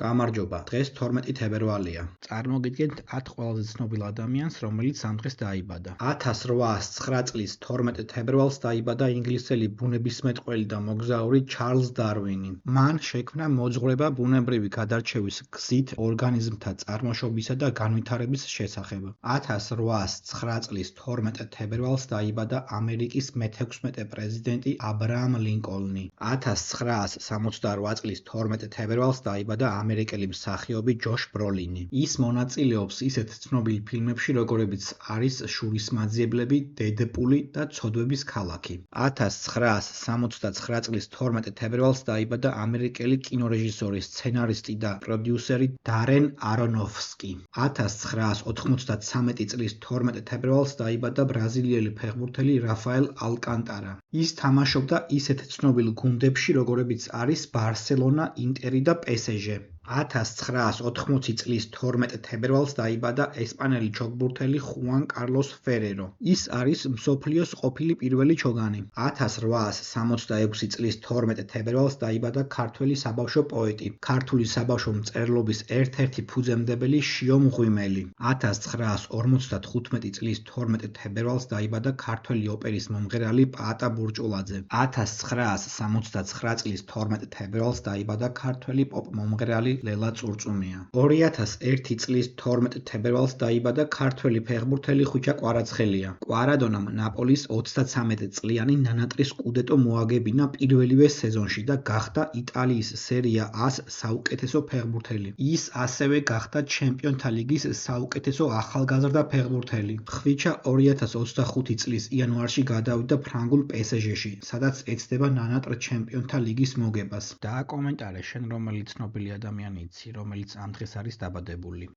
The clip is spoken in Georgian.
გამარჯობა, დღეს 12 თებერვალია. წარმოგიდგენთ 10 ყველაზე ცნობილ ადამიანს, რომელიც ამ დღეს დაიბადა. 1809 წლის 12 თებერვალს დაიბადა ინგლისელი ბუნებისმეტყველი და მოგზაური ჩარლზ დარვინი. მან შექმნა მოძღვრება ბუნებრივი გადარჩევის გზით ორგანიზმთა წარმოშობისა და განვითარების შესახებ. 1809 წლის 12 თებერვალს დაიბადა ამერიკის მე-16 პრეზიდენტი აბრაამ ლინკოლნი. 1968 წლის 12 თებერვალს დაიბადა ამერიკელი მსახიობი ჯოშ ბროლინი. ის მონაწილეობს ისეთ ცნობილ ფილმებში, როგორებიც არის შურისმაძიებლები, დედპული და ცოდვების ქალაქი. 1969 წლის 12 თებერვალს დაიბადა ამერიკელი კინორეჟისორი, სცენარისტი და პროდიუსერი დარენ არონოფსკი. 1993 წლის 12 თებერვალს დაიბადა ბრაზილიელი ფეხბურთელი რაფაელ ალკანტარა. ის თამაშობდა ისეთ ცნობილ გუნდებში, როგორებიც არის ბარსელონა, ინტერი და პესეჟე. 1980 წლის 12 თებერვალს დაიბადა ესპანელი ჩოგბურთელი ხუან კარლოს ფერერო. ის არის მსოფლიოს ყოფილი პირველი ჩოგანი. 1866 წლის 12 თებერვალს დაიბადა ქართველი საბავშვო პოეტი, ქართული საბავშვო მწერლობის ერთ-ერთი ფუძემდებელი შიო მღვიმელი. 1955 წლის 12 თებერვალს დაიბადა ქართველი ოპერის მომღერალი პაატა ბურჭულაძე. 1969 წლის 12 თებერვალს დაიბადა ქართველი პოპ მომღერალი ლელა წურწუმია. 2001 წლის 12 თებერვალს დაიბადა ქართველი ფეხბურთელი ხვიჩა კვარაცხელია. კვარადონამ ნაპოლის 33 წლიანი ნანატრის სკუდეტო მოაგებინა პირველივე სეზონში და გახდა იტალიის სერია A-ს საუკეთესო ფეხბურთელი. ის ასევე გახდა ჩემპიონთა ლიგის საუკეთესო ახალგაზრდა ფეხბურთელი. ხვიჩა 2025 წლის იანვარში გადავიდა ფრანგულ პესეჟეში, სადაც ეცდება ნანატრ ჩემპიონთა ლიგის მოგებას. დააკომენტარე შენ რომელი ცნობილი ადამიანი იცი, რომელიც ამ დღეს არის დაბადებული.